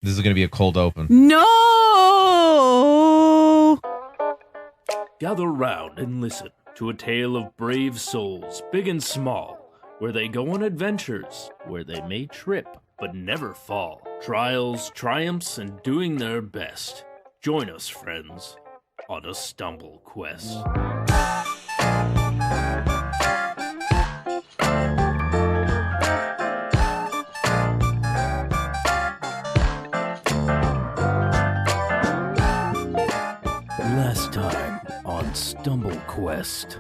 This is going to be a cold open. No! Gather round and listen to a tale of brave souls, big and small, where they go on adventures, where they may trip but never fall. Trials, triumphs, and doing their best. Join us, friends, on a stumble quest. Last time on Stumble Quest,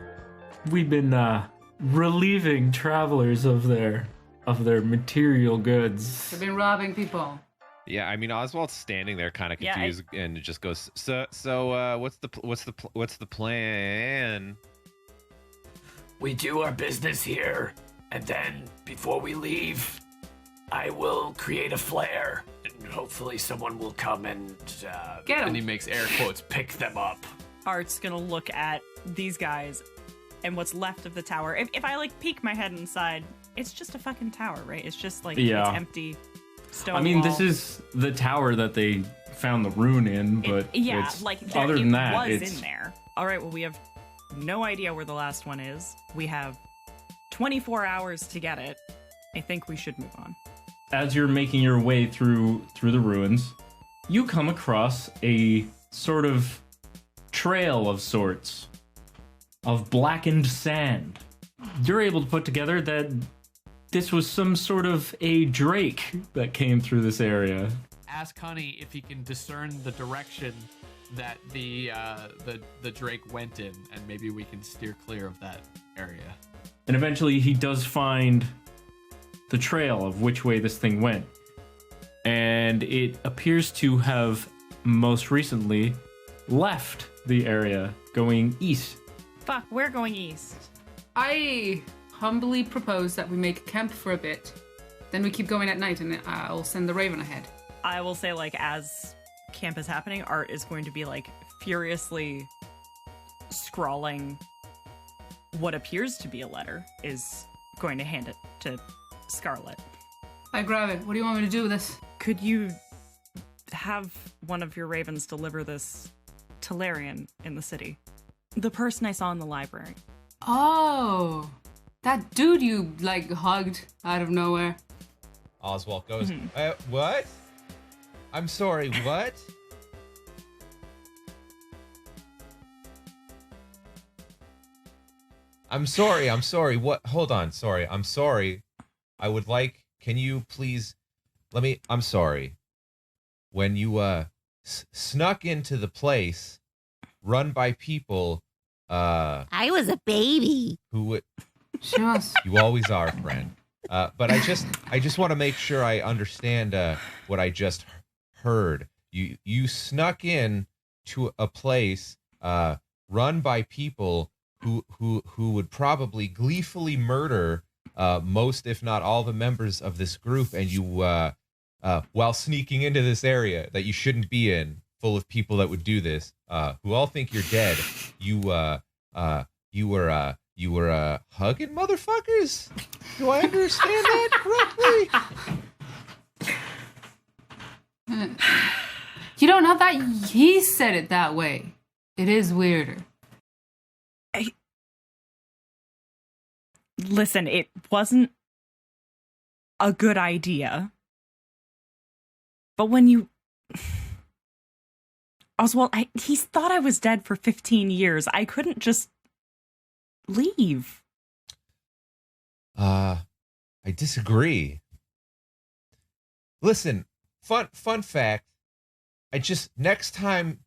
We've been relieving travelers of their material goods. They've been robbing people. Yeah, I mean Oswald's standing there, kind of confused, and it just goes. So, what's the plan? We do our business here, and then before we leave, I will create a flare, and hopefully someone will come and Get 'em. and he makes air quotes, pick them up. Art's gonna look at these guys and what's left of the tower. If I like peek my head inside, it's just a fucking tower, right? It's just like it's empty stone. I mean, wall. this is the tower that they found the rune in, but it's, other than that, it's in there. All right, well, we have no idea where the last one is. We have 24 hours to get it. I think we should move on. As you're making your way through the ruins, you come across a sort of trail of sorts of blackened sand. You're able to put together that this was some sort of a drake that came through this area. Ask Honey if he can discern the direction that the drake went in, and maybe we can steer clear of that area. And eventually he does find the trail of which way this thing went. And it appears to have most recently left the area, going east. Fuck, we're going east. I humbly propose that we make camp for a bit. Then we keep going at night, and I'll send the Raven ahead. I will say, like, as camp is happening, Art is going to be, like, furiously scrawling what appears to be a letter, is going to hand it to Scarlet. I grab it. What do you want me to do with this? Could you have one of your ravens deliver this to Larian in the city? The person I saw in the library. Oh, that dude you, like, hugged out of nowhere. Oswald goes, what? I'm sorry, what? I'm sorry, what? Hold on, sorry, I'm sorry. I would like, can you please, I'm sorry. When you, snuck into the place run by people, I was a baby. Who would, She was. you always are, friend. But I just want to make sure I understand what I just heard. You snuck in to a place run by people who would probably gleefully murder most, if not all, the members of this group, and you while sneaking into this area that you shouldn't be in, full of people that would do this, who all think you're dead. You were hugging motherfuckers? Do I understand that correctly? You don't know that? He said it that way. It is weirder. Listen, it wasn't a good idea. But when you... Oswald, he's thought I was dead for 15 years. I couldn't just leave. I disagree. Listen, fun fact. Next time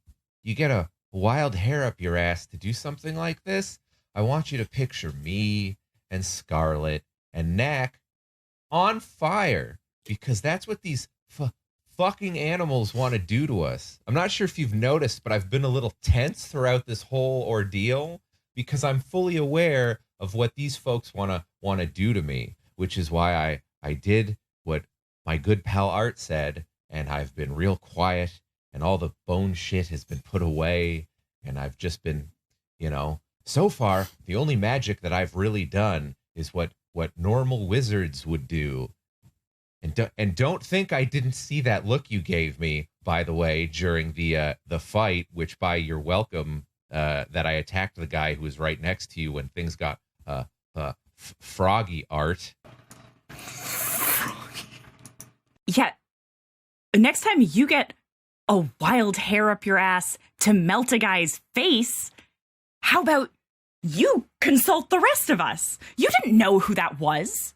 you get a wild hair up your ass to do something like this, I want you to picture me and Scarlet and Knack on fire, because that's what these fucking animals want to do to us. I'm not sure if you've noticed, but I've been a little tense throughout this whole ordeal because I'm fully aware of what these folks want to do to me, which is why I did what my good pal Art said, and I've been real quiet, and all the bone shit has been put away, and I've just been, so far, the only magic that I've really done is what normal wizards would do. And don't think I didn't see that look you gave me, by the way, during the fight, which by your welcome, that I attacked the guy who was right next to you when things got froggy, Art. Yeah. Next time you get a wild hair up your ass to melt a guy's face, how about you consult the rest of us? You didn't know who that was.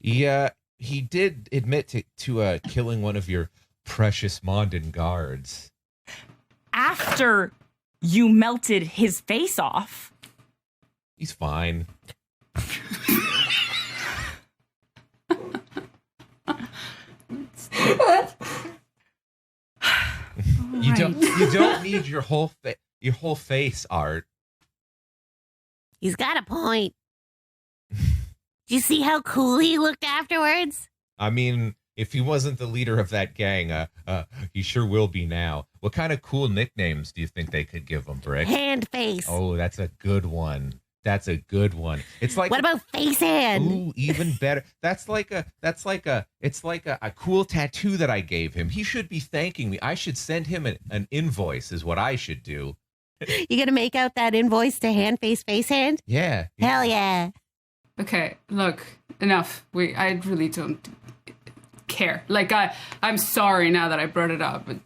Yeah, he did admit to killing one of your precious Mondan guards. After you melted his face off. He's fine. You don't need your whole face, Art. He's got a point. Do you see how cool he looked afterwards? I mean, if he wasn't the leader of that gang, he sure will be now. What kind of cool nicknames do you think they could give him, Brix? Hand face. Oh, that's a good one. That's a good one. It's like, what about face hand? Ooh, even better. It's like a cool tattoo that I gave him. He should be thanking me. I should send him an invoice is what I should do. You gonna make out that invoice to hand face hand? Yeah. Hell yeah. Okay, look, enough. I really don't care. Like, I'm sorry now that I brought it up, but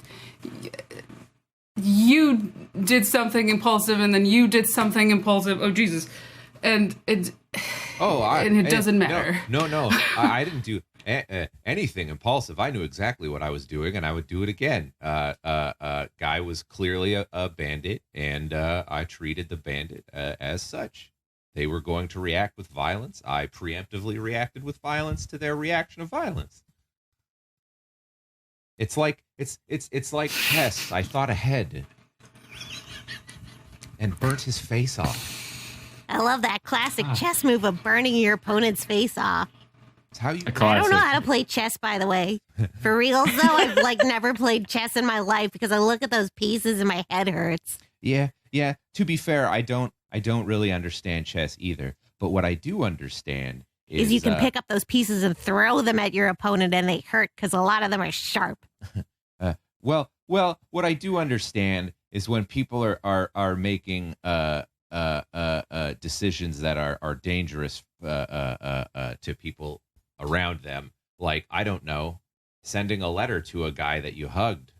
you did something impulsive, and then you did something impulsive. Oh, Jesus. And it doesn't matter. No. I didn't do anything impulsive. I knew exactly what I was doing, and I would do it again. Guy was clearly a bandit, and I treated the bandit as such. They were going to react with violence. I preemptively reacted with violence to their reaction of violence. It's like chess. I thought ahead and burnt his face off. I love that classic chess move of burning your opponent's face off. It's how you. I don't know how to play chess, by the way. For reals, though, I've never played chess in my life because I look at those pieces and my head hurts. Yeah. To be fair, I don't really understand chess either. But what I do understand is you can pick up those pieces and throw them at your opponent, and they hurt because a lot of them are sharp. Well, what I do understand is when people are making decisions that are dangerous to people around them, like, I don't know, sending a letter to a guy that you hugged.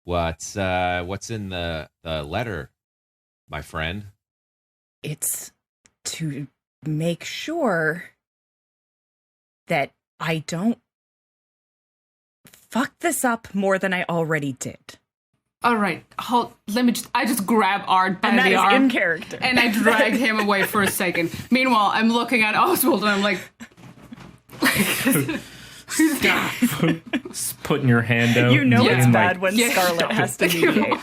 What's in the letter, my friend? It's to make sure that I don't fuck this up more than I already did. All right, I just grab Art by the arm. In character. And I drag him away for a second. Meanwhile, I'm looking at Oswalt and I'm like... Stop. Putting your hand out. You know it's bad when Scarlet has to mediate.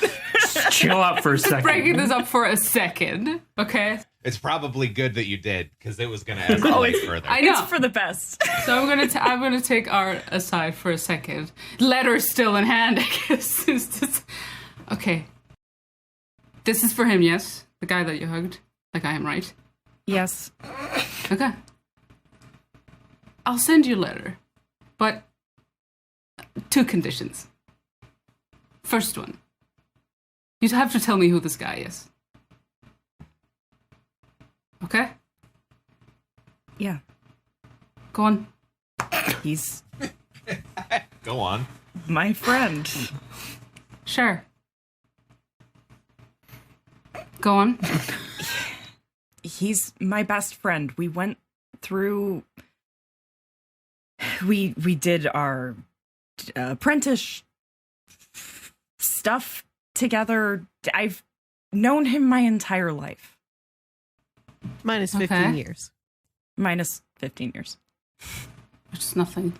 Chill out for a second. Breaking this up for a second, okay? It's probably good that you did, because it was going to escalate further. I know. It's for the best. So I'm gonna take Art aside for a second. Letter still in hand, I guess. Okay. This is for him, yes? The guy that you hugged? Like I am, right? Yes. Okay. I'll send you a letter, but 2 conditions. First one. You'd have to tell me who this guy is. Okay? Yeah. Go on. He's Go on. my friend. Sure. Go on. He's my best friend. We went through... We did our apprentice stuff together. I've known him my entire life. Minus 15 years. Minus 15 years. Which is nothing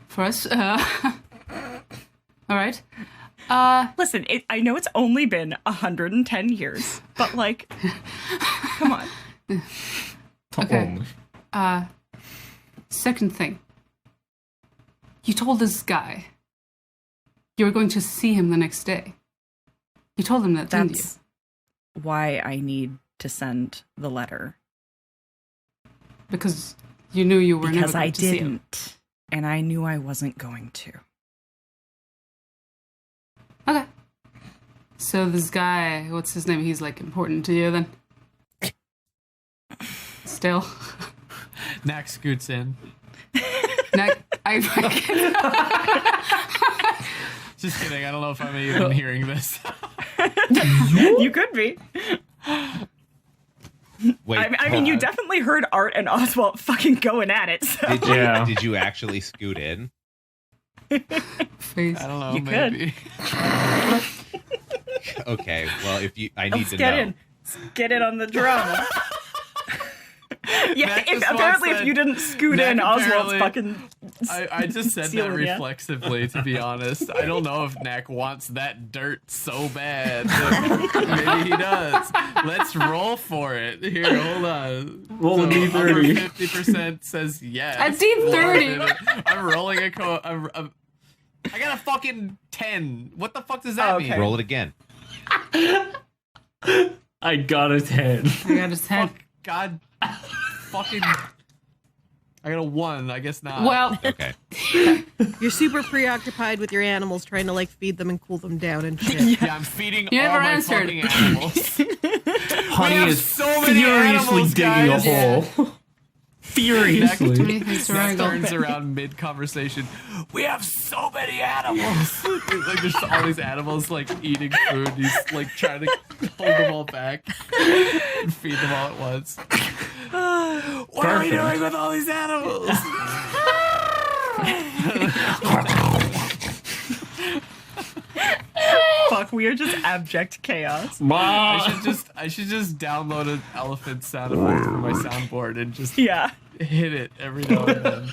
for us. All right. Listen, I know it's only been 110 years, but come on. Okay. Second thing. You told this guy you were going to see him the next day. You told him that, didn't you? That's why I need to send the letter. Because You knew you were never Because going I to see him. didn't. And I knew I wasn't going to. Okay. So this guy, what's his name? He's like important to you then? Still? Knack scoots in. Knack, Just kidding. I don't know if I'm even hearing this. You could be. Wait, I mean, you definitely heard Art and Oswalt fucking going at it. So. did you actually scoot in? face. I don't know. You maybe. Okay, well, I need to get know. in. Let's get in on the drama. Yeah, Knack if, just apparently walks if you in. didn't scoot Knack in, Oswald's apparently- fucking... I just said that Stealing ya. reflexively, to be honest. I don't know if Knack wants that dirt so bad. Maybe he does. Let's roll for it. Here, hold on. Roll a D30. 50% says yes. A D30. I'm rolling a I got a fucking 10. What the fuck does that Okay. mean? Roll it again. I got a 10. I got his head. Fuck, God fucking... I got a 1. I guess not. Well, Okay. You're super preoccupied with your animals, trying to like feed them and cool them down and shit. Yeah, I'm feeding You all never my answered. fucking animals. Honey have is so many furiously animals, digging guys. a hole. Furiously. thanks for That Raggle. turns around mid-conversation. We have so many animals. Like there's all these animals like eating food. He's like trying to hold them all back and feed them all at once. What are we Perfect. doing with all these animals? Fuck, we are just abject chaos. I should just download an elephant sound effect for my soundboard and just Yeah. hit it every now and then.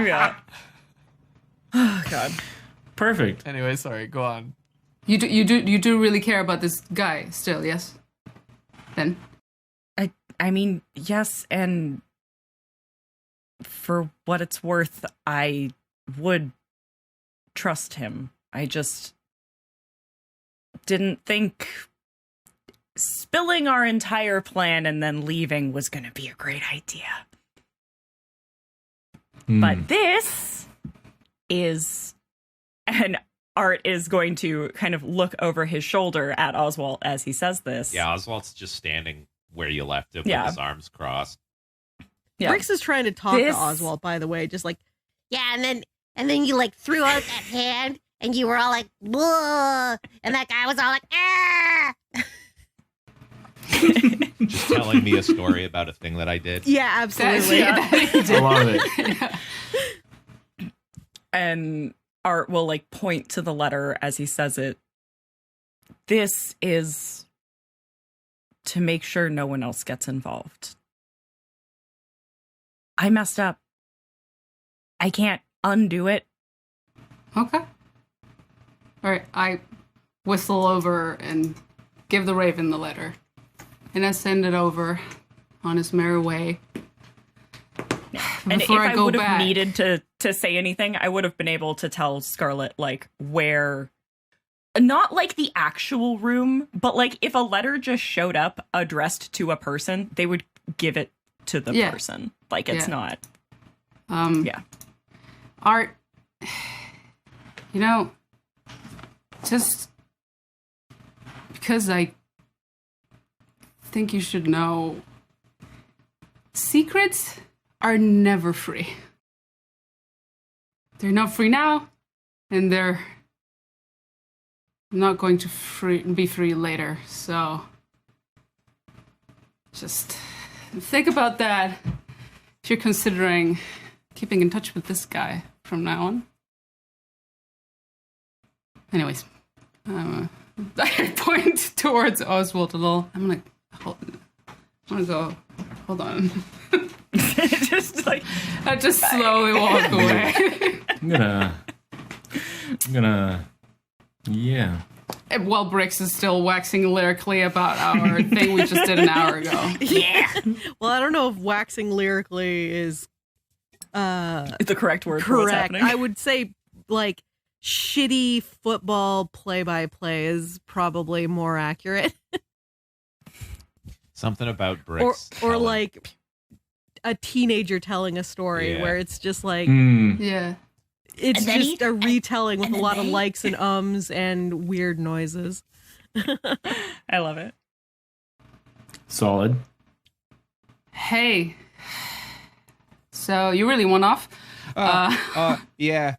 Yeah. Oh, God. Perfect. Anyway, sorry. Go on. You do really care about this guy still, yes? Then I mean, yes, and for what it's worth, I would trust him. I just didn't think spilling our entire plan and then leaving was going to be a great idea. But this is... And Art is going to kind of look over his shoulder at Oswalt as he says this. Yeah, Oswald's just standing where you left him Yeah. with his arms crossed. Yeah. Brix is trying to talk This- to Oswald, by the way, just like, Yeah, and then you like threw out that hand, and you were all like, "Whoa!" And that guy was all like, "Ah!" Just telling me a story about a thing that I did. yeah, absolutely. I love it. And Art will like point to the letter as he says it. This is to make sure no one else gets involved. I messed up. I can't undo it. okay. All right, I whistle over and give the Raven the letter, and I send it over on his merry way. And Before if I I go would have back- needed to say anything, I would have been able to tell Scarlet like where, not like the actual room, but like if a letter just showed up addressed to a person, they would give it to the Yeah. person. Like it's Yeah. not. Yeah. Art, you know, just because I think you should know, secrets are never free. They're not free now, and they're not going to be free later. So just think about that if you're considering keeping in touch with this guy from now on. Anyways, I point towards Oswald a little. I'm gonna go. Hold on. Just like I just slowly walk away. I'm gonna, yeah. And while Brix is still waxing lyrically about our thing we just did an hour ago. yeah, Well, I don't know if waxing lyrically is the correct word for what's correct. happening. I would say like shitty football play-by-play is probably more accurate. Something about or Brix. or Kellan. like a teenager telling a story where it's just like Yeah. it's And then just a retelling with and a then lot of they- likes and ums and weird noises. I love it. Solid. Hey. So you really want off? Yeah.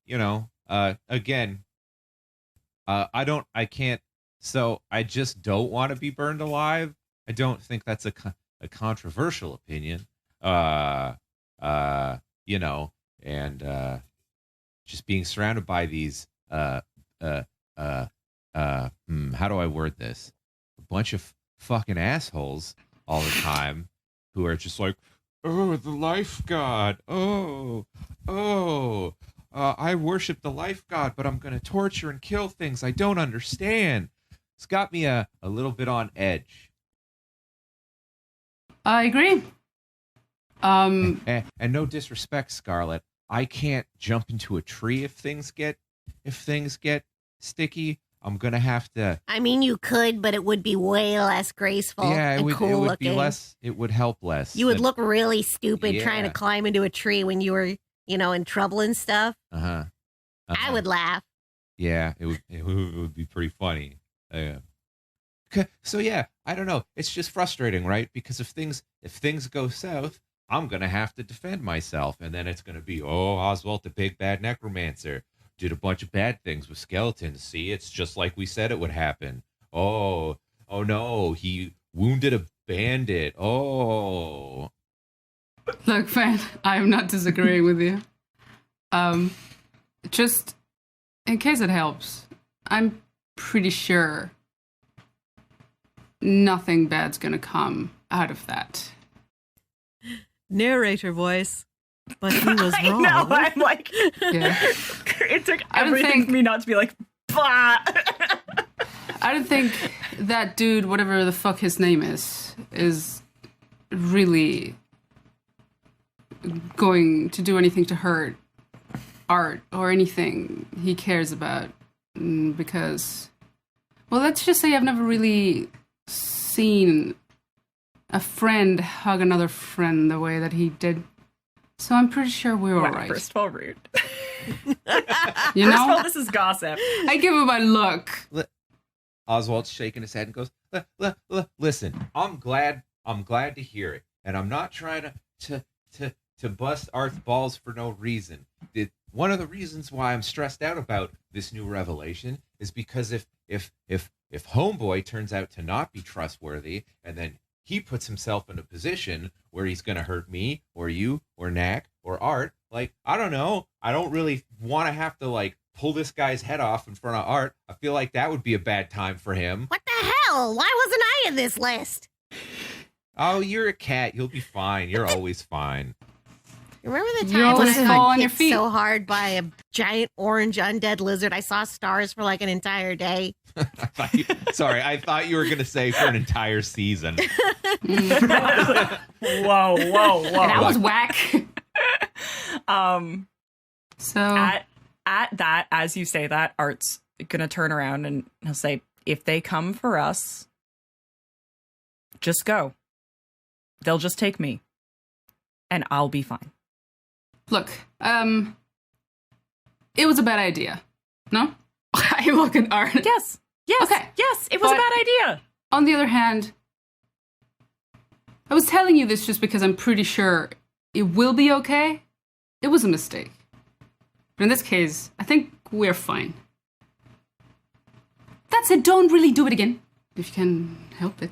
You know, again, I can't. So I just don't want to be burned alive. I don't think that's a controversial opinion. You know, and just being surrounded by these how do I word this? A bunch of fucking assholes all the time who are just like, oh, the life god. I worship the life god, but I'm going to torture and kill things I don't understand. It's got me a little bit on edge. I agree. And no disrespect, Scarlet, I can't jump into a tree if things get sticky. I'm going to have to. I mean, you could, but it would be way less graceful Yeah, and cool it would looking. be less. It would help less. You would look really stupid trying to Yeah. climb into a tree when you were, in trouble and stuff. Uh-huh. I would laugh. Yeah, it would be pretty funny. So yeah, I don't know. It's just frustrating, right? Because if things go south, I'm gonna have to defend myself, and then it's gonna be, Oswalt, the big bad necromancer, did a bunch of bad things with skeletons. See, it's just like we said it would happen. Oh no, he wounded a bandit. Oh. Look, Fan, I am not disagreeing with you. Just in case it helps, I'm pretty sure nothing bad's gonna come out of that. Narrator voice, but he was I wrong. know. I'm like, Yeah. it took I don't everything think- for me not to be like, bah. I don't think that dude, whatever the fuck his name is really going to do anything to hurt Art or anything he cares about. Because, well, let's just say I've never really seen a friend hug another friend the way that he did. So I'm pretty sure we're all Wow, right. first of all, rude. You First of all, know? this is gossip. I give him a look. Oswald's shaking his head and goes, listen, I'm glad to hear it. And I'm not trying to bust Arth's balls for no reason. One of the reasons why I'm stressed out about this new revelation is because if Homeboy turns out to not be trustworthy, and then he puts himself in a position where he's going to hurt me or you or Knack or Art, like, I don't know. I don't really want to have to, like, pull this guy's head off in front of Art. I feel like that would be a bad time for him. What the hell? Why wasn't I in this list? Oh, you're a cat. You'll be fine. You're always fine. Remember the You time when always I fall got on your kicked feet. so hard by a giant orange undead lizard? I saw stars for like an entire day. I thought you were going to say for an entire season. Whoa. That was whack. So At that, as you say that, Art's gonna turn around and he'll say, if they come for us, just go. They'll just take me. And I'll be fine. look, it was a bad idea. No? I look at Art. Yes. Okay. Yes, it was a But- bad idea. On the other hand, I was telling you this just because I'm pretty sure it will be okay. It was a mistake. But in this case, I think we're fine. That's it. Don't really do it again. If you can help it.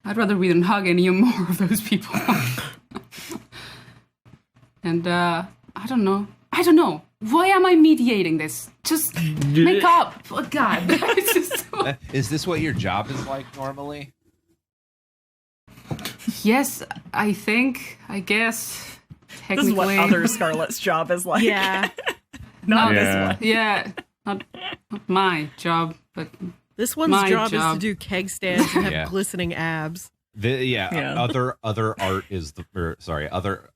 I'd rather we didn't hug any more of those people. And, I don't know. Why am I mediating this? Just make up. Oh, God. It's just so... Is this what your job is like normally? Yes, I guess. This is what Technically. other Scarlet's job is like. Yeah. Not Yeah. this one. Yeah, not my job, but This one's My job is job. to do keg stands and have Yeah. glistening abs. Yeah. Other Art is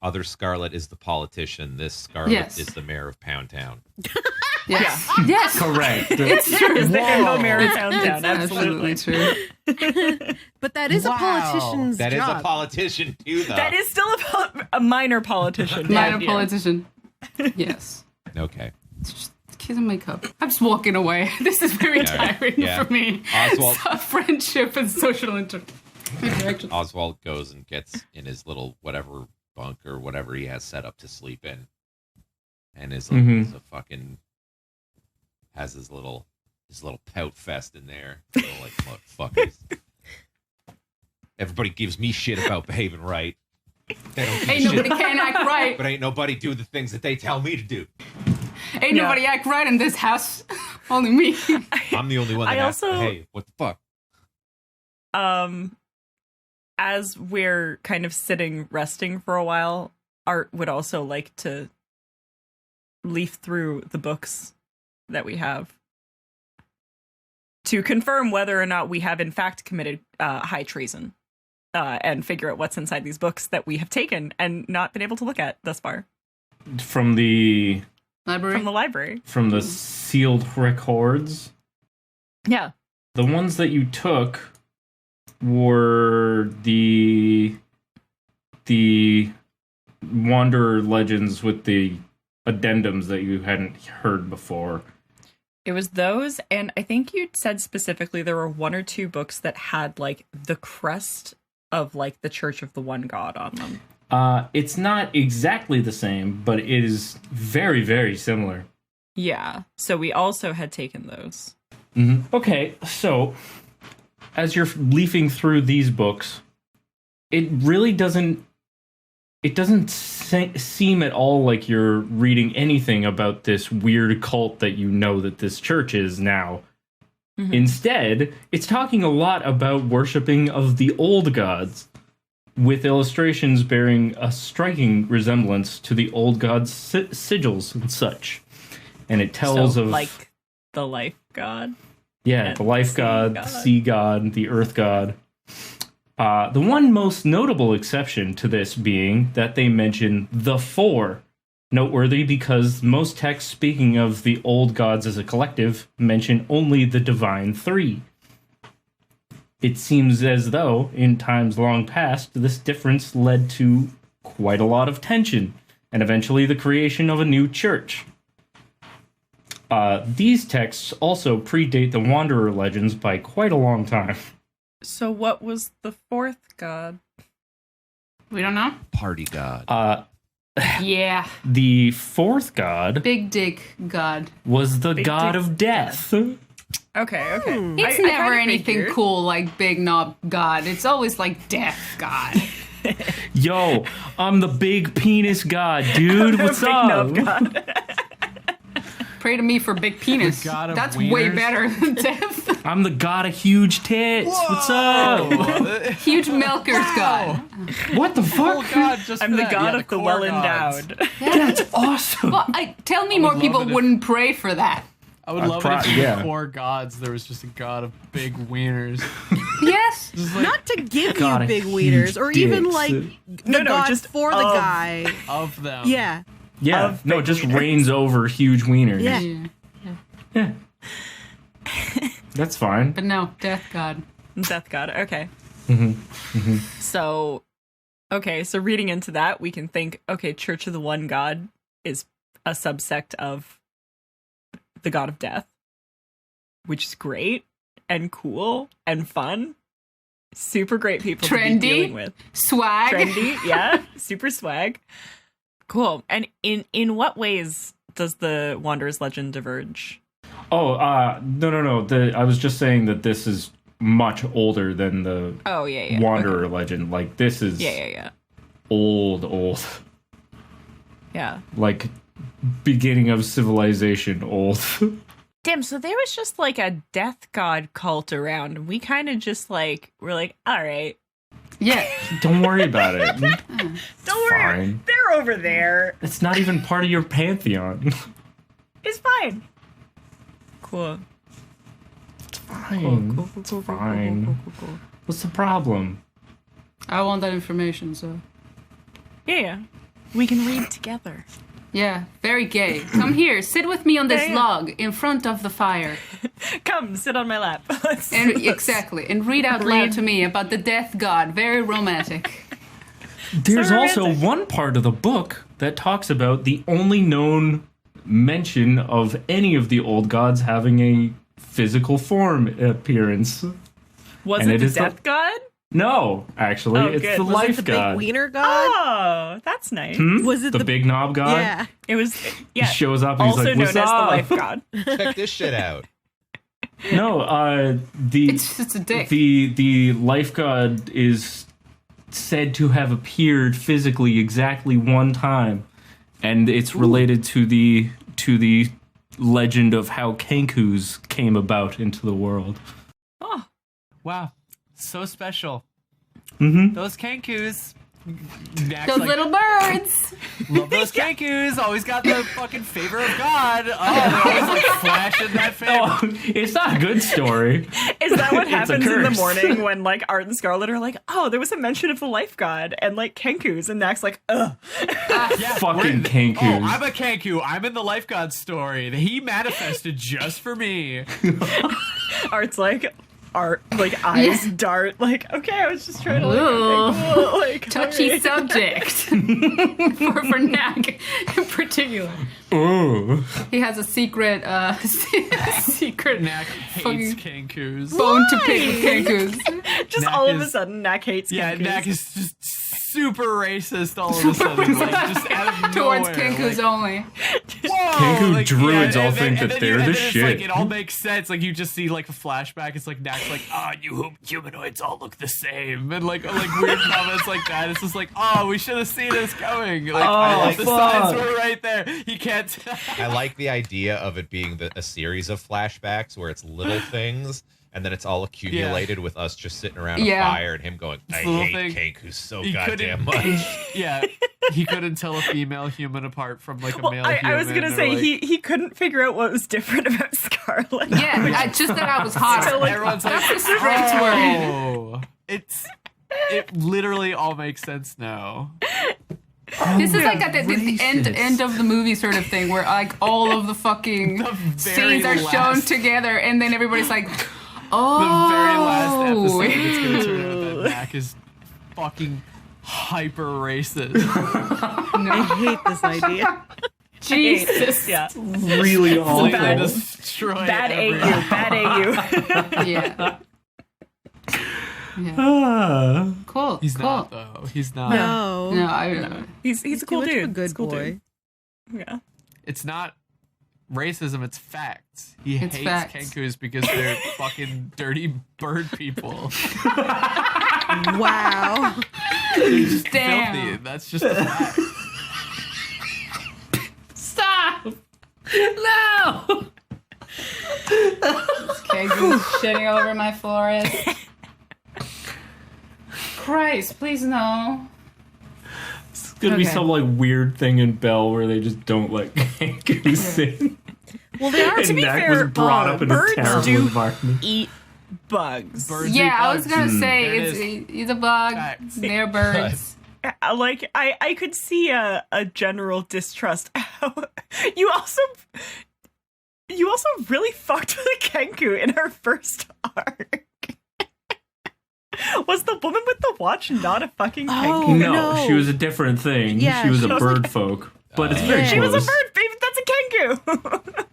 other Scarlet is the politician. This Scarlet Yes. is the mayor of Pound Town. Yes. Yes. Correct. It's true. Is the Himbo Mirror It's countdown? Absolutely. true. But that is a politician's That is job. a politician too, though. That is still a minor politician. Minor Yeah. politician. Yes. Okay. It's just kissing my cup. I'm just walking away. This is very All right. tiring Yeah. for me. Oswalt- So friendship and social interaction. Oswald goes and gets in his little whatever bunk or whatever he has set up to sleep in, and is a fucking has his little pout fest in there. Little, like motherfuckers. Everybody gives me shit about behaving right. They don't give a Ain't shit, nobody can act right. but ain't nobody do the things that they tell me to do. Ain't nobody act right in this house. Only me. I'm the only one that I asks, also- hey, what the fuck? As we're kind of sitting resting for a while, Art would also like to leaf through the books that we have to confirm whether or not we have in fact committed high treason, and figure out what's inside these books that we have taken and not been able to look at thus far From the Library. from the library. from the sealed records, Yeah. the ones that you took were the Wanderer legends with the addendums that you hadn't heard before. It was those, and I think you said specifically there were one or two books that had like the crest of like the Church of the One God on them. It's not exactly the same, but it is very, very similar. Yeah. So we also had taken those. Okay, so as you're leafing through these books, it really doesn't seem at all like you're reading anything about this weird cult that you know that this church is now. Instead, it's talking a lot about worshipping of the old gods, with illustrations bearing a striking resemblance to the old gods' sigils and such. And it tells So, of like the life god. yeah, and the life sea god, the sea god, the earth god. The one most notable exception to this being that they mention the Four. Noteworthy because most texts speaking of the old gods as a collective mention only the divine three. It seems as though, in times long past, this difference led to quite a lot of tension, and eventually the creation of a new church. These texts also predate the Wanderer legends by quite a long time. So what was the fourth god? We don't know. Party god. Yeah. The fourth god Big dick god. was the Big god dick of death. Okay, okay. It's I never kinda anything figured. cool like big knob god. It's always like death god. Yo, I'm the big penis god, dude. What's Big up? nub god. Pray to me for big penis. The god of That's way wieners? better than death. I'm the god of huge tits. What's up? Huge milker's god. What the Oh fuck? god, just I'm for the that. god Yeah, of the core well gods. endowed. That's awesome. Well, tell me more love people it if- wouldn't pray for that. I would love it if in yeah. the core gods there was just a god of big wieners. Yes. Just like Not to give God, you big huge wieners, or even dicks. like No, the no, god just for the of. guy. of them. Yeah, Yeah, Of no, it big just wieners. reigns over huge wieners. Yeah. Yeah. Yeah. That's fine. But no, death god. Death god. Okay. So, okay, so reading into that, we can think, okay, Church of the One God is a subsect of the god of death, which is great and cool and fun. Super great people to be Trendy. dealing with. Swag. Trendy, yeah, super swag. Cool. And in what ways does the Wanderer's legend diverge? Oh, no. I was just saying that this is much older than the Oh, yeah. Wanderer Okay. legend. Like, this is Yeah. old. Yeah. Like, beginning of civilization old. Damn, so there was just like a death god cult around. And we kind of just like, we're like, all right, Yeah. Don't worry about it. don't worry. Fine. They're over there. It's not even part of your pantheon. It's fine. Cool. Fine. It's fine. What's the problem? I want that information, so. Yeah. We can read together. Yeah, very gay. Come here, sit with me on this log in front of the fire. Come, sit on my lap. Exactly, and read out loud to me about the death god. Very romantic. There's So also romantic. one part of the book that talks about the only known mention of any of the old gods having a physical form appearance. Was And it it the is the- death god? No, actually, Oh, it's good. the Was it life The god. big wiener god? Oh, that's nice. Was it The big knob god. Yeah. It was, yeah. He shows up and Also he's like, known "What's as up?" the life god. Check this shit out. No, It's just a dick. the life god is said to have appeared physically exactly one time, and it's related to the legend of how Kenkus came about into the world. Oh, wow. So special. Mm-hmm. Those Kenkus. Knack's Those like, little birds. love those Kenkus. Always got the fucking favor of God. Oh, they're always like flashing that favor. Oh, it's not a good story. Is that what It's a happens in the curse. morning when like Art and Scarlet are like, oh, there was a mention of the life god and like Kenku's, and Knack's like, ugh. Yeah, Fucking Kenkus. Oh, I'm a Kenku. I'm in the life god story. He manifested just for me. Art's like, eyes dart. Like, okay, I was just trying to Ooh. like, cool, like Touchy alright. subject. for Knack in particular. Ooh. He has a secret, secret Knack hates fucking Kenkus. bone to pick with Kenkus. Just Knack all of a is- sudden, Knack hates Yeah, Kenku's. Knack is just super racist all of a sudden. Like, just out of Towards nowhere. Kenkus like, only. whoa! Kenku druids all and think that then they're and the then it's shit. Like, it all makes sense. Like you just see like a flashback. It's like Knack's like, You humanoids all look the same. and like weird comments like that. It's just like, oh, we should have seen this coming. Like, Oh, the fuck. signs were right there. He can't. I like the idea of it being a series of flashbacks where it's little things, and then it's all accumulated with us just sitting around a Yeah. fire and him going, I little hate thing. Kenku so He goddamn couldn't- much. Yeah, he couldn't tell a female human apart from like a Well, male human. I was gonna or, say like, he couldn't figure out what was different about Scarlet. Yeah, just that I was hotter. So, like, everyone's like, That's the strict word. oh, it literally all makes sense now. This is like at the racist. end of the movie sort of thing where like all of the fucking The very scenes are shown last- together and then everybody's like, The oh. very last episode, it's gonna turn out that Knack is fucking hyper racist. I hate this idea. Jesus. Yeah. Really awful. bad- Destroy Bad AU. everyone. Bad AU. Yeah. Yeah. Ah. Cool. He's cool. not though. He's not. No. No, I He's a cool Too much of dude. a good He's a cool boy. dude. Yeah. It's not racism. It's facts. He It's hates facts. Kenkus because they're fucking dirty bird people. Wow. They're just Damn. filthy. That's just a fact. Stop! No! Okay, goose shitting over my forest. Christ, please no. It's gonna be Okay. some like weird thing in Bell where they just don't let Kenku sing. Well, they are. And to be Knack fair, was brought up in a birds terrible do environment. eat bugs. Birds eat Yeah, I was bugs. gonna say There it it's a bug. Facts. They're birds. Like I could see a general distrust. you also really fucked with a Kenku in her first arc. Was the woman with the watch not a fucking Kenku? Oh, No, she was a different thing. Yeah, she was she a was bird folk. But it's very Yeah. She was a close. bird, baby. That's a Kenku.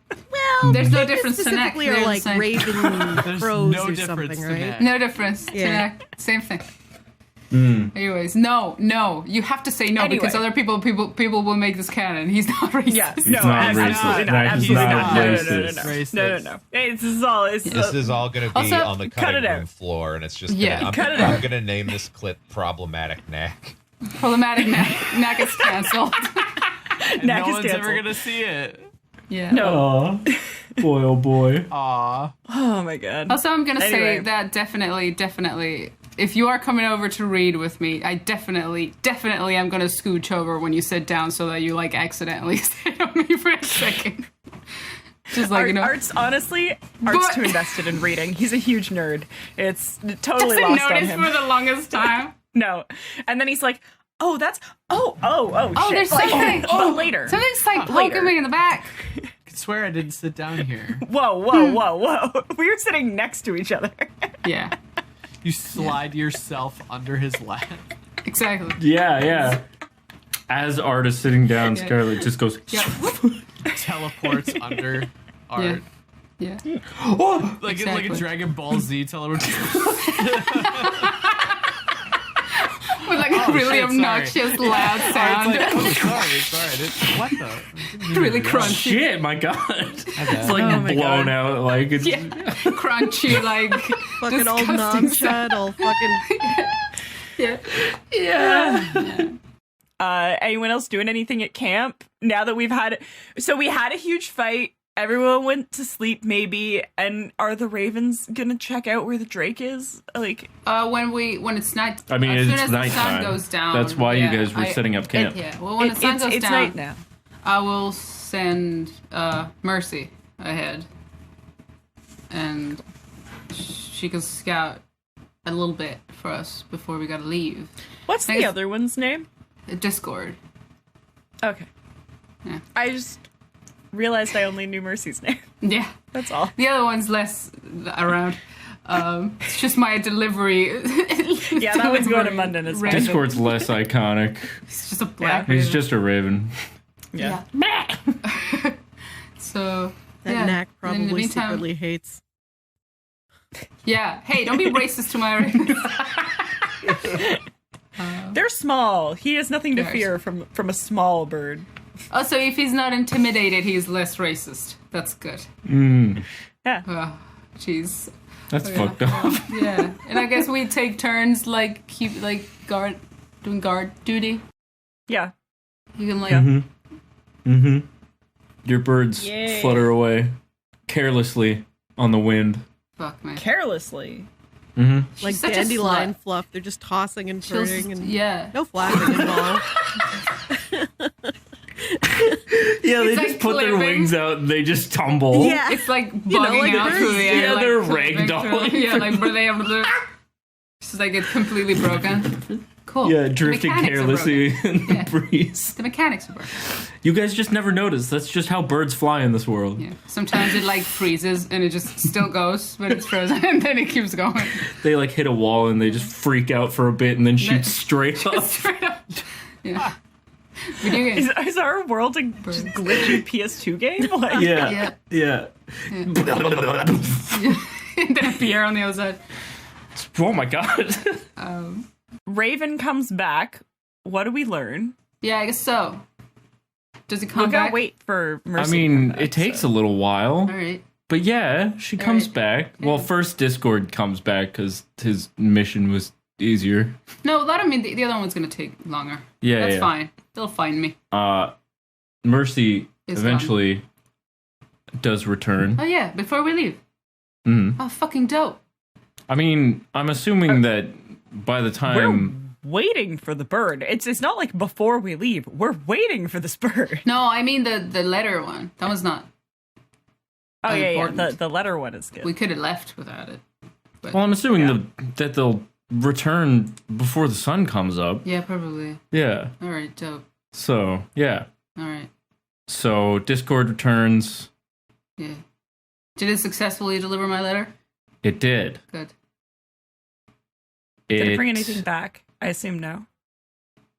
Well, There's no Kenkus difference to Knack. specifically They're are the like same. raven There's crows no or difference something, to right? Knack. No difference. Yeah. Same thing. Mm. Anyways, no. You have to say no because Anyway. other people will make this canon. He's not racist. Yeah, He's no, not absolutely racist. not. Knack is Absolutely not not. No, racist. no. Hey, this is all. This is all going to be Also, on the cut cutting it room out. floor, and it's just Yeah, gonna, cut it I'm out. going to name this clip "Problematic Knack." Problematic Knack is cancelled. And Knack no is one's ever canceled. gonna see it. Yeah. No. Aw. Boy, oh boy. Aw. Oh my god. Also, I'm gonna Anyway. say that definitely, if you are coming over to read with me, I definitely am gonna scooch over when you sit down so that you like accidentally sit on me for a second. Just like Art's Art's But- too invested in reading. He's a huge nerd. It's totally doesn't lost on notice him. for the longest time. No. And then he's like, Oh, that's oh shit. There's something. But later. Something's like Later. poking me in the back. I swear I didn't sit down here. Whoa. We were sitting next to each other. Yeah, You slide yourself under his lap. exactly. Yeah. As Art is sitting down, Yeah. Scarlet just goes. Yeah. Teleports under Art. Yeah. Like a Exactly. Dragon Ball Z teleport. With like a really shit, obnoxious, loud sound. Sorry. What the? I didn't mean to Really do that. crunchy. Shit, my god. It's like Oh my blown God. out. Like it's. Yeah. Crunchy, like Fucking old disgusting nom sound. chat, all fucking. Yeah. Anyone else doing anything at camp now that we've had so we had a huge fight, everyone went to sleep maybe, and are the ravens gonna check out where the drake is? Like When it's night, I mean, as soon it's as the sun nighttime. goes down. That's why you guys were setting up camp. Well, when the sun goes it's down, night now. I will send Mercy ahead, and she can scout a little bit for us before we gotta leave. What's the Thanks. other one's name? Discord. Okay. Yeah. I just realized I only knew Mercy's name. Yeah. That's all. The other one's less around. It's just my delivery. Yeah, that one's going to delivery London as well. random. Discord's less iconic. It's just a black. He's raven. just a raven. Yeah. So That yeah. Knack And in the probably meantime- secretly hates. Yeah. Hey, don't be racist to my ravens. They're small. He has nothing to Yes. fear from a small bird. Also, if he's not intimidated, he's less racist. That's good. Yeah. Oh, jeez. That's Yeah. fucked up. Yeah. And I guess we take turns, like, doing guard duty. Yeah. You can, like, Your birds Yay. flutter away carelessly on the wind. fuck, man. Carelessly. Like such a dandelion slut. fluff. They're just tossing and She'll turning and yeah. no flapping involved. Yeah, they It's just like put their flipping. wings out and they just tumble. Yeah. It's like bugging You know, like out birds. through the air. Yeah, like, they're flipping ragdolling through- Yeah, through- like, but they have the... It's like it's completely broken. Cool. Yeah, The drifting mechanics are carelessly broken. in the Yeah. breeze. The mechanics are broken. You guys just never notice. That's just how birds fly in this world. Yeah. Sometimes it like freezes and it just still goes, but it's frozen and then it keeps going. They like hit a wall and they just freak out for a bit and then shoot Then- straight up. Straight up. Yeah. Video games. Is our world a just glitchy PS2 game? Like, Yeah. Yeah. Yeah. And then a beer on the other side. Oh my god. Raven comes back. What do we learn? Yeah, I guess so. Does it We come gotta back? wait for Mercy. I to mean, come back, it takes so. a little while. All right. But yeah, she comes Alright. back. Well, first Discord comes back because his mission was easier. No, that I mean the other one's gonna take longer. Yeah, That's yeah. fine. They'll find me. Mercy It's eventually does return. Oh yeah, before we leave. Mhm. Oh, fucking dope. I mean, I'm assuming that by the We're time waiting for the bird. It's not like before we leave. We're waiting for this bird. No, I mean the letter one. That was not. Oh yeah. important. The letter one is good. We could have left without it. But well, I'm assuming that they'll return before the sun comes up. yeah, probably. Yeah. All right, dope. So, yeah. All right. So, Discord returns. Yeah. Did it successfully deliver my letter? It did. Good. Did it bring anything back? I assume no.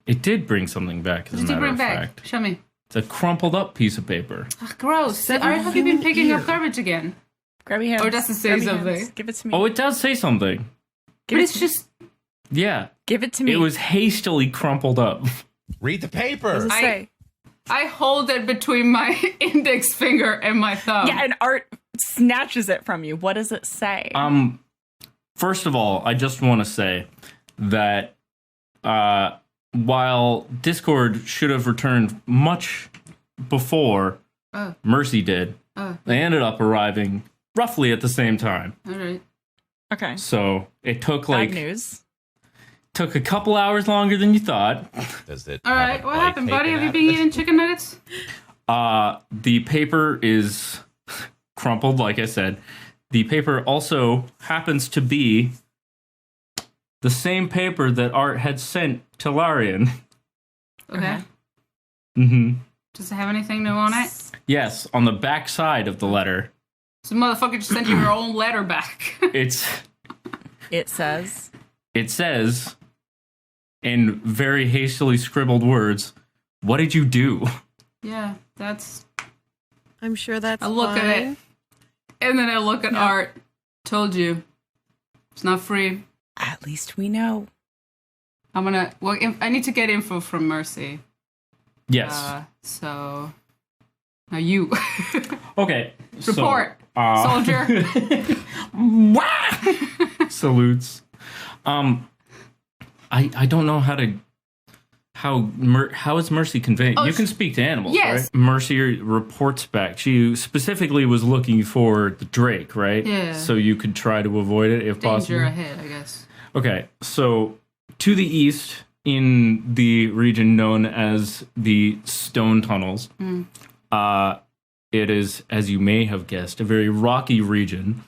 It did bring something back, as What a did you matter bring of back? fact. Show me. It's a crumpled up piece of paper. Ugh, gross. Have you been picking up garbage again? Grab your hands. Or does it say Grab your something? hands. Give it to me. Oh, it does say something. Give But it it's to just. Yeah. Give it to me. It was hastily crumpled up. Read the What does paper. it say? I hold it between my index finger and my thumb. Yeah, and Art snatches it from you. What does it say? First of all, I just want to say that while Discord should have returned much before Oh. Mercy did, Oh. they ended up arriving roughly at the same time. All right. Okay. So it took Bad news. took a couple hours longer than you thought. Does it? All have right. a What bite happened, buddy? taken Have you out been of it? eating chicken nuggets? The paper is crumpled, like I said. The paper also happens to be the same paper that Art had sent to Larian Okay. Mm-hmm. Does it have anything new on it? Yes, on the back side of the letter, So motherfucker just sent you your own letter back. It says, it says, in very hastily scribbled words, "What did you do?" Yeah, that's... I'm sure that's I look at it, and then I look at art. Told you. It's not free. at least we know. I'm gonna... Well, I need to get info from Mercy. Yes. So... Now you. Okay. Report. So, Soldier. Salutes. I don't know how is Mercy conveyed? Oh, you can speak to animals, yes. right? Mercy reports back. She specifically was looking for the Drake, right? Yeah. So you could try to avoid it if possible. Danger ahead, I guess. Okay, so to the east, in the region known as the Stone Tunnels, it is, as you may have guessed, a very rocky region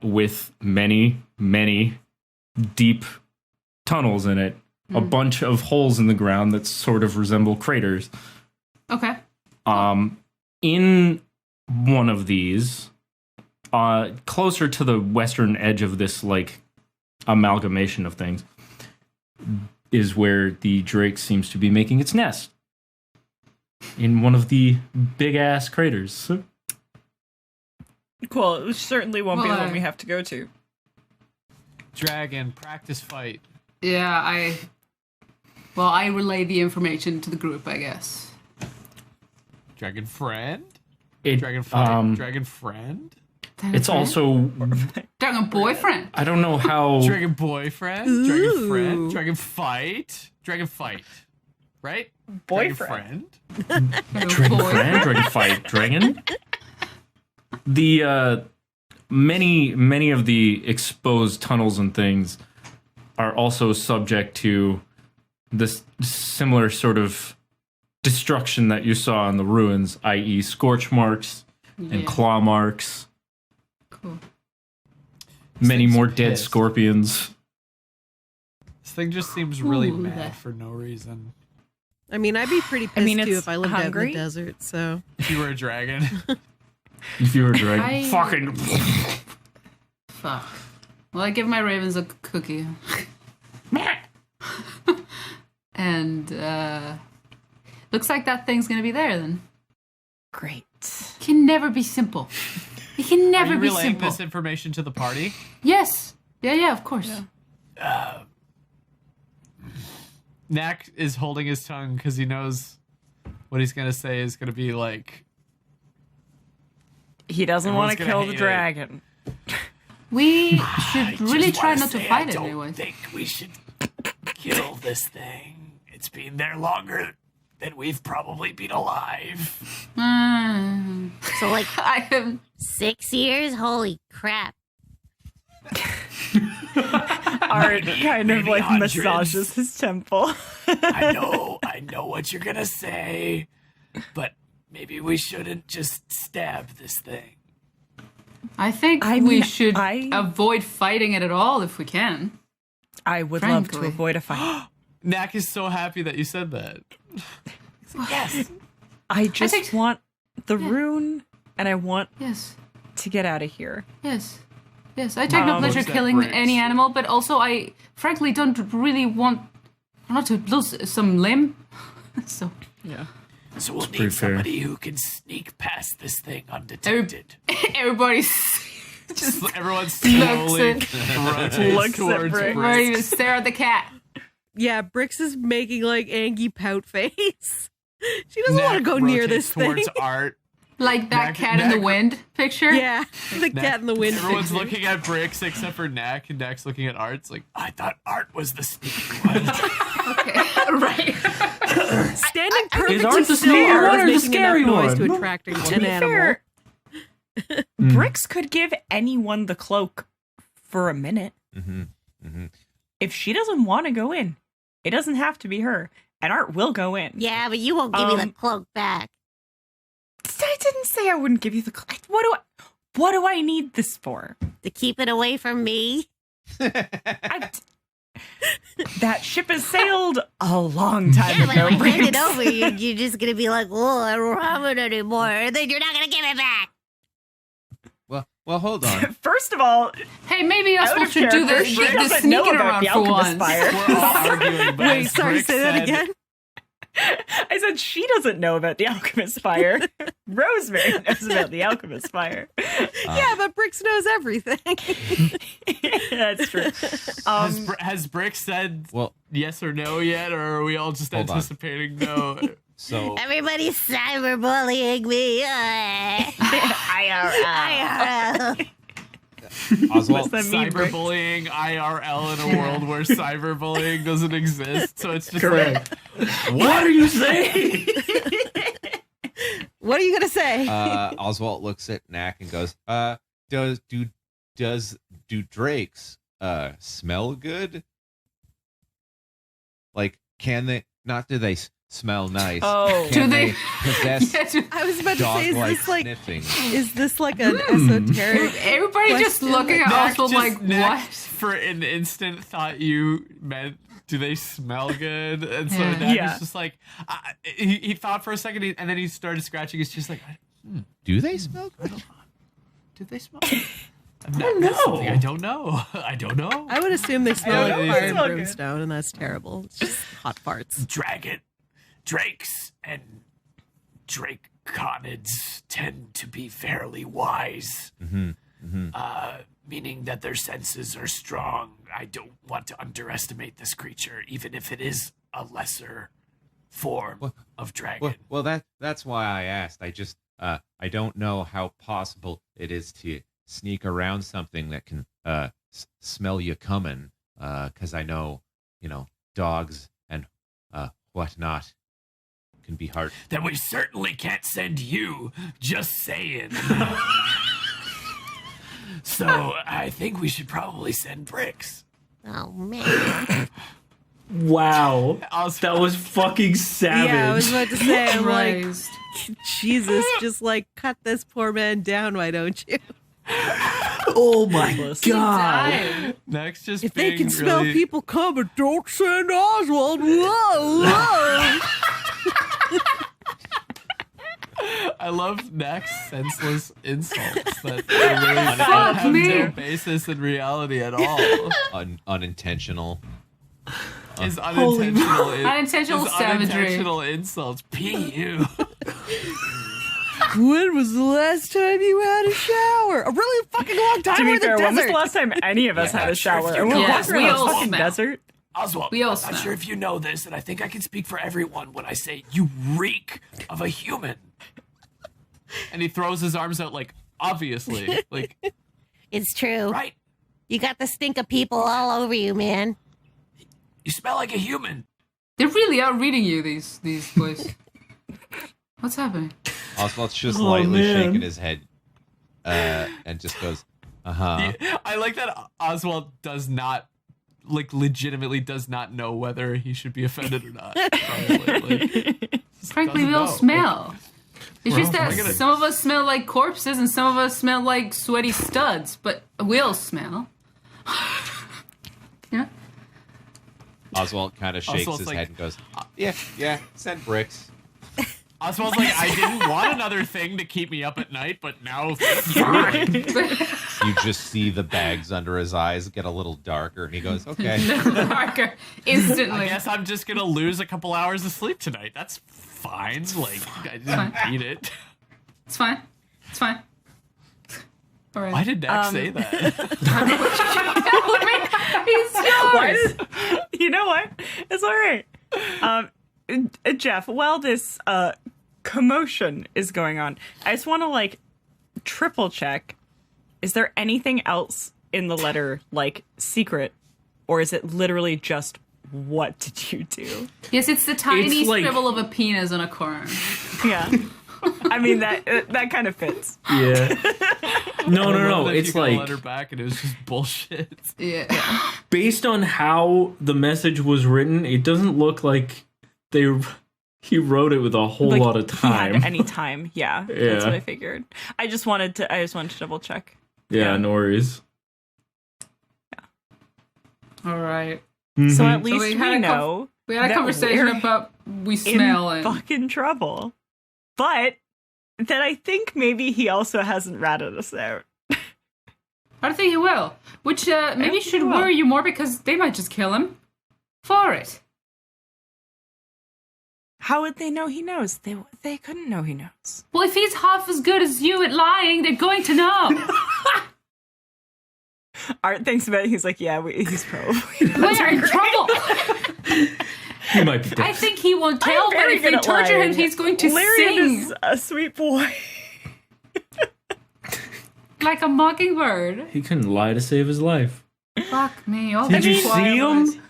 with many, many deep tunnels in it. A bunch of holes in the ground that sort of resemble craters. Okay. In one of these, closer to the western edge of this, like, amalgamation of things, is where the Drake seems to be making its nest. In one of the big-ass craters. Cool. It certainly won't be the Well, one we have to go to. Dragon, practice fight. Yeah, I relay the information to the group, I guess. Dragon friend? It, Dragon fight? Dragon friend? it's also... Dragon boyfriend. I don't know how... Dragon boyfriend? Dragon friend? Dragon fight? Dragon fight. Right? Boyfriend. Dragon friend? Dragon friend, dragon fight, dragon. The many of the exposed tunnels and things are also subject to this similar sort of destruction that you saw in the ruins, i.e., scorch marks and claw marks. Cool. Many thing's more dead pissed. scorpions. This thing just seems really Ooh, mad that- for no reason. I mean, I'd be pretty pissed mean, too it's if I lived out in hungry. the desert. So If you were a dragon. If you were dragon, I- fucking. Fuck. Well, I give my ravens a cookie. And, looks like that thing's gonna be there then. Great. Can never be simple. It can Are never you be relaying simple. this information to the party? Yes. Yeah, of course. Knack is holding his tongue because he knows what he's going to say is going to be like... He doesn't want Everyone's to gonna kill the hate it. dragon. We I should just really try wanna not to say fight I it don't anyway. think we should kill this thing. It's been there longer than we've probably been alive. So, like, I am 6 years? Holy crap. Art kind of maybe like hundreds. massages his temple. I know what you're gonna say, but maybe we shouldn't just stab this thing. I think I we mean, should I- avoid fighting it at all if we can. I would love to Frankly. avoid a fight. Knack is so happy that you said that. Yes. I just think- want the rune, and I want Yes. to get out of here. Yes. Yes, I take no pleasure looks at killing Brix. any animal, but also I frankly don't really want not to lose some limb. So Yeah. So we'll pretty need fair. somebody who can sneak past this thing undetected. everybody's just Everyone looks slowly at rotates Looks at towards Brix. or even Brix. stare at the cat. yeah, Brix is making like angry pout face. She doesn't want to Knack go near rotates this thing. towards Art. Like that Knack- cat in the Knack- wind picture. Yeah, the Knack- cat in the wind. Everyone's picture. looking at Brix except for Knack, and Knack's looking at Art. It's like, I thought Art was the sneaky one. Okay. Right. Standing perfectly Art the still sneaky or one or the making scary enough noise one? to attract an To be animal. fair, Brix could give anyone the cloak for a minute. If she doesn't want to go in, it doesn't have to be her. And Art will go in. Yeah, but you won't give me the Um, cloak back. I didn't say I wouldn't give you the cloak. What do I need this for? To keep it away from me. That ship has sailed a long time Yeah, but ago. if I hand it Brix. over, you're just gonna be like, "Oh, I don't have it anymore," and then you're not gonna give it back. Well, hold on. First of all, Hey, maybe out Oswalt of should do character, the she doesn't know sneaking about around the for alchemist once. fire. We're all arguing, but Wait, as sorry, Brix say that said- again. I said she doesn't know about the alchemist fire. Rosemary knows about the alchemist fire. Yeah, but Brix knows everything. That's true. Has Brix said Well, yes or no yet, or are we all just Hold on. anticipating no? so Everybody's cyberbullying me. IRL. Oswalt, that mean, Brix? Cyberbullying IRL in a world where cyberbullying doesn't exist, so it's just Correct. What are you saying? What are you gonna say? Oswalt looks at Knack and goes, do drakes smell good? Like, can they? Not do they smell nice? Oh. Can Do they- possess Yeah, I was about to say, dog-like sniffing? is this like an esoteric? everybody just Question. looking at Knack Oswalt just- like, Knack what? for an instant thought you meant, do they smell good? And so Yeah. Knack Yeah. is just like, he thought for a second, and then he started scratching his chest like, Do they smell good? do they smell? That's something I don't know. I don't know. I would assume they smell don't like know. fire They and smell good. brimstone, and that's terrible. It's just hot farts. Drakes and Draconids tend to be fairly wise, meaning that their senses are strong. I don't want to underestimate this creature, even if it is a lesser form of dragon. Well, that's why I asked. I just I don't know how possible it is to sneak around something that can smell you coming. Because I know, dogs and whatnot can be hard. Then we certainly can't send you, just saying. So I think we should probably send Brix. Oh man. Wow. That was fucking savage. Yeah, I was about to say, I'm like, Christ. Jesus, just like cut this poor man down, why don't you? Oh my god. Died. Next, just If they being can smell really- people coming, don't send Oswald. Whoa, whoa. I love Knack's senseless insults that really Fuck have me. no basis in reality at all. Unintentional. His unintentional, Unintentional his savagery. unintentional insults. P.U. When was the last time you had a shower? A really fucking long time. To We're be in the fair, when was desert. the last time any of us Yeah, had a not sure if shower? you And we're know. Yes, walking we around all the fucking smell. desert. Oswald, We all I'm smell. not sure if you know this, and I think I can speak for everyone when I say you reek of a human. And he throws his arms out like, obviously. Like, It's true. Right? You got the stink of people all over you, man. You smell like a human. They really are reading you, these boys. What's happening? Oswald's just Oh, lightly man. shaking his head and just goes, I like that Oswald does not, like, legitimately does not know whether he should be offended or not. Probably, like, just Frankly, doesn't we all know. smell. It's just Well, that I gotta- some of us smell like corpses and some of us smell like sweaty studs, but we all smell. Yeah. Oswald kind of shakes Oswald's his like, head and goes, yeah, send Brix. Oswald's like, I didn't want another thing to keep me up at night, but now fine. You just see the bags under his eyes get a little darker, and he goes, okay. Marker. Instantly. I guess I'm just gonna lose a couple hours of sleep tonight. That's fine. Like, I didn't need it. It's fine. It's fine. All right. Why did Knack say that? He's yours. You know what? It's all right. Jeph, while this commotion is going on, I just want to like triple check. Is there anything else in the letter like secret, or is it literally just what did you do? Yes, it's the tiny It's like- scribble of a penis on a corner. Yeah. I mean that kind of fits. Yeah. No. I love that It's you got a like, letter back and it was just bullshit. Yeah. based on how the message was written, it doesn't look like he wrote it with a whole Like, lot of he had time. any time. Yeah, that's Yeah. what I figured. I just wanted to double check. Yeah, no worries. All right. So at So least we we, had a know We had a that conversation we're about we smell in and fucking trouble. But then I think maybe he also hasn't ratted us out. I don't think he will. Which maybe think should he will. worry you more because they might just kill him for it. How would they know he knows? They couldn't know he knows. Well, if he's half as good as you at lying, they're going to know. Art thinks about it. He's like, yeah, he's probably We're in trouble. He might be dead. I think he won't tell, but very if they good at torture him, lying. he's going to Larian sing is a sweet boy. like a mockingbird. He couldn't lie to save his life. Fuck me. All Did the you see him?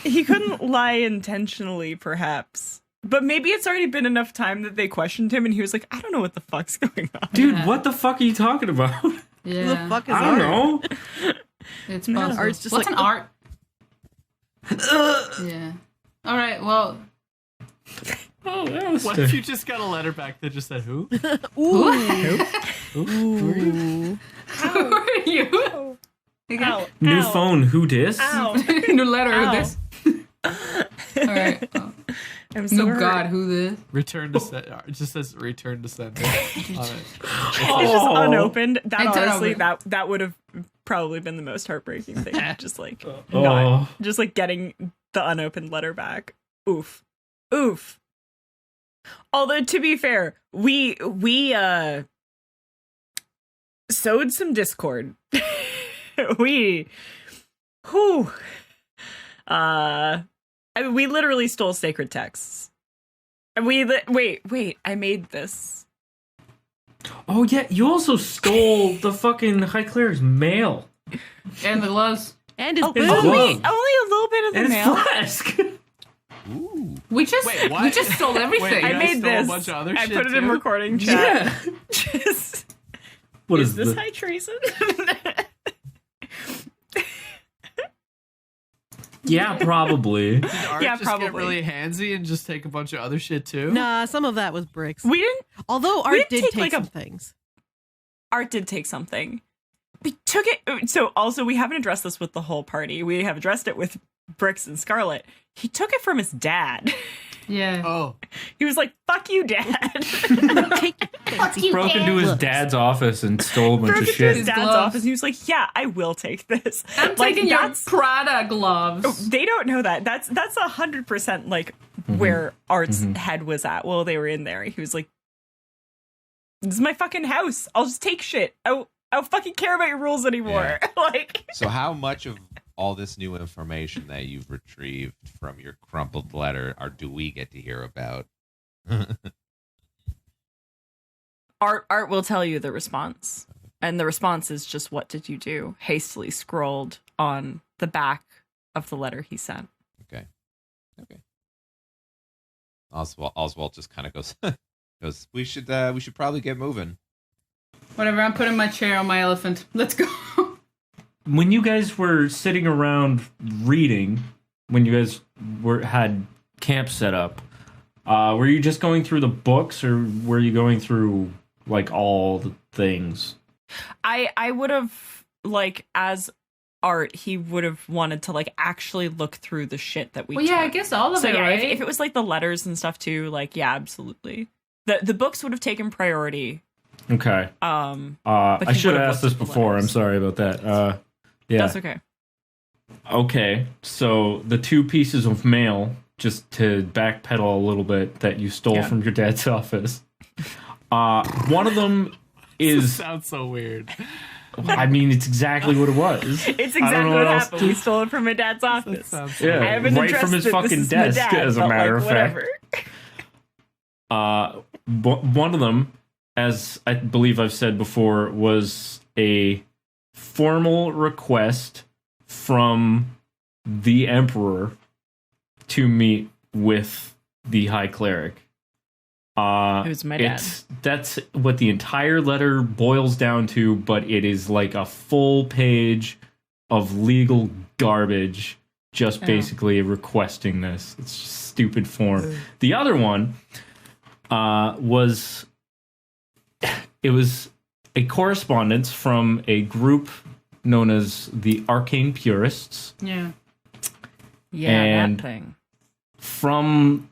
He couldn't lie intentionally, perhaps. But maybe it's already been enough time that they questioned him and he was like, I don't know what the fuck's going on. Dude, Yeah. what the fuck are you talking about? Yeah. Who the fuck is I don't Art? know. It's No, possible. Art's just What's like, an art? Yeah. All right. Well, Oh, that was What if you just got a letter back that just said who? ooh. who are you? Ow, New ow, phone, who dis? Ow. New letter. Ow. Who this? All right. Oh. I'm so No hurt. God. Who this? Return to sender. It just says return to sender on it. It's just unopened. That It's honestly, unopened. that would have probably been the most heartbreaking thing. Just like Oh. not, just like getting the unopened letter back. Oof, oof. Although to be fair, we sowed some discord. we I mean, we literally stole sacred texts. And wait, I made this. Oh yeah, you also stole the fucking High Cleric's mail. And the gloves. And his Oh, boots. only glove. a little bit of the And his mail. flask. Ooh. We just Wait, what? we just stole everything. Wait, I guys made stole a this. bunch of other I shit put it in too? recording chat. Yeah. Just, What is is this the... high treason? Yeah, probably. Did Art Yeah, just probably. get really handsy and just take a bunch of other shit too? Nah, some of that was Brix. We didn't. Although we Art didn't did take, take like, some a- things. Art did take something. We took it. So also, we haven't addressed this with the whole party. We have addressed it with Brix and Scarlet. He took it from his dad. Yeah. Oh, He was like, "Fuck you, dad." Take your fancy Broke into his looks. dad's office and stole a bunch Broke of into his shit. dad's gloves. office. And he was like, "Yeah, I will take this." I'm Like, taking your that's- Prada gloves. They don't know that. That's 100% like where Art's head was at while they were in there. He was like, "This is my fucking house. I'll just take shit. I don't fucking care about your rules anymore." Like, So how much of all this new information that you've retrieved from your crumpled letter do we get to hear about? Art will tell you the response, and the response is just, "What did you do?" Hastily scrolled on the back of the letter he sent. Okay. Oswalt just kind of goes. We should probably get moving. Whatever. I'm putting my chair on my elephant. Let's go. When you guys were sitting around reading, when you guys had camp set up, were you just going through the books, or were you going through like all the things? I would have, like, as Art, he would have wanted to like actually look through the shit that we Well, yeah, I took. guess all of So it, yeah, right? if it was like the letters and stuff too, like, yeah, absolutely. The books would have taken priority. Okay. But I he should would've have asked looked this at the before. I'm letters. sorry about that. Yeah. That's okay. Okay, so the two pieces of mail, just to backpedal a little bit, that you stole Yeah. from your dad's office. One of them this is, sounds so weird. I mean, it's exactly what it was. It's I don't exactly know what else happened. to- We stole it from my dad's That office. sounds Yeah, I haven't right addressed from his it. This fucking is my desk, dad, as a but, matter like, of fact. whatever. One of them, as I believe I've said before, was a formal request from the Emperor to meet with the High Cleric. Who's my dad. That's what the entire letter boils down to, but it is like a full page of legal garbage, just Oh. basically requesting this. It's just stupid form. The other one was a correspondence from a group known as the Arcane Purists. yeah. Yeah, And that thing. From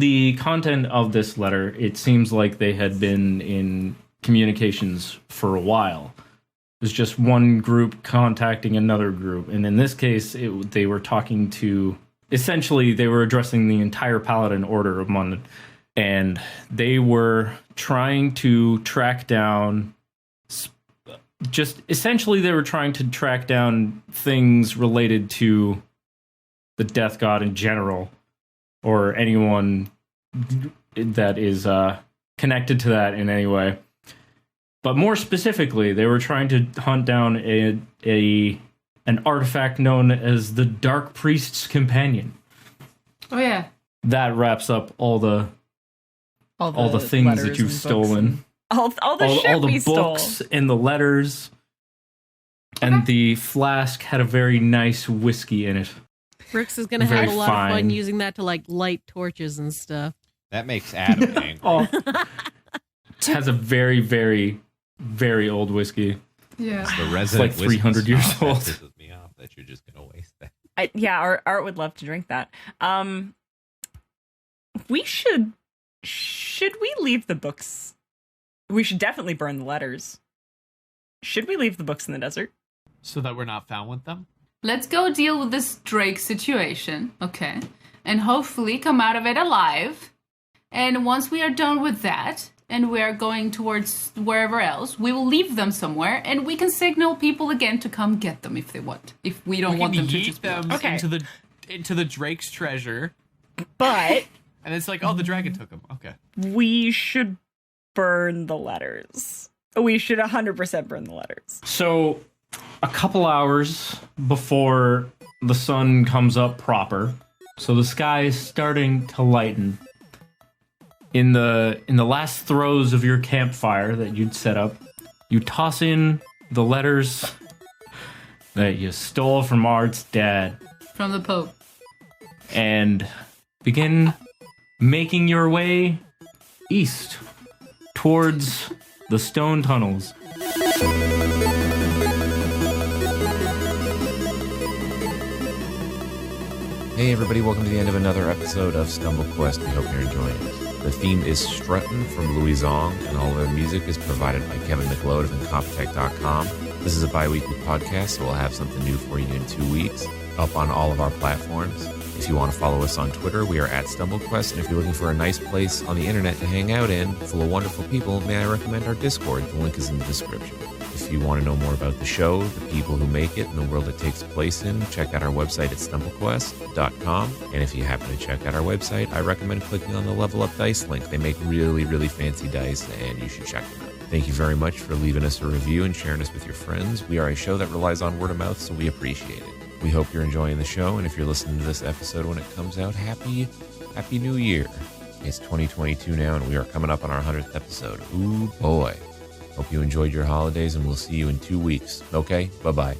the content of this letter, it seems like they had been in communications for a while. It was just one group contacting another group, and in this case, they were talking to. Essentially, they were addressing the entire Paladin Order of London, and they were trying to track down. They were trying to track down things related to the Death God in general, or anyone that is connected to that in any way. But more specifically, they were trying to hunt down an artifact known as the Dark Priest's Companion. Oh yeah. That wraps up all the things that letters you've and stolen. All the shit All the we books stole. and the letters. And the flask had a very nice whiskey in it. Brix is gonna Very have a lot of fun fine. using that to like light torches and stuff. That makes Adam angry. Oh, it has a very, very, very old whiskey. Yeah. It's the resident like 300 whiskey years snob old. That pisses me off that you're just gonna waste that. Art would love to drink that. We should we leave the books? We should definitely burn the letters. Should we leave the books in the desert? So that we're not found with them? Let's go deal with this Drake situation, okay? And hopefully come out of it alive. And once we are done with that, and we are going towards wherever else, we will leave them somewhere, and we can signal people again to come get them if they want. If we don't want them to yeet just be them lost. Okay. into the Drake's treasure, But and it's like, oh, the dragon took them. Okay. we should burn the letters. We should 100% burn the letters. So, a couple hours before the sun comes up proper, so the sky is starting to lighten. In the last throes of your campfire that you'd set up, you toss in the letters that you stole from Art's dad From the Pope. and begin making your way east towards the stone tunnels. Hey everybody, welcome to the end of another episode of Stumble Quest. We hope you're enjoying it. The theme is Struttin from Louie, Zong, and all of the music is provided by Kevin McLeod of Incompetech.com. This is a bi-weekly podcast, so we'll have something new for you in 2 weeks, up on all of our platforms. If you want to follow us on Twitter, we are at StumbleQuest, and if you're looking for a nice place on the internet to hang out in, full of wonderful people, may I recommend our Discord? The link is in the description. If you want to know more about the show, the people who make it, and the world it takes place in, check out our website at StumbleQuest.com. And if you happen to check out our website, I recommend clicking on the Level Up Dice link. They make really, really fancy dice, and you should check them out. Thank you very much for leaving us a review and sharing us with your friends. We are a show that relies on word of mouth, so we appreciate it. We hope you're enjoying the show, and if you're listening to this episode when it comes out, Happy New Year. It's 2022 now, and we are coming up on our 100th episode. Ooh, boy. Hope you enjoyed your holidays, and we'll see you in 2 weeks. Okay? Bye-bye.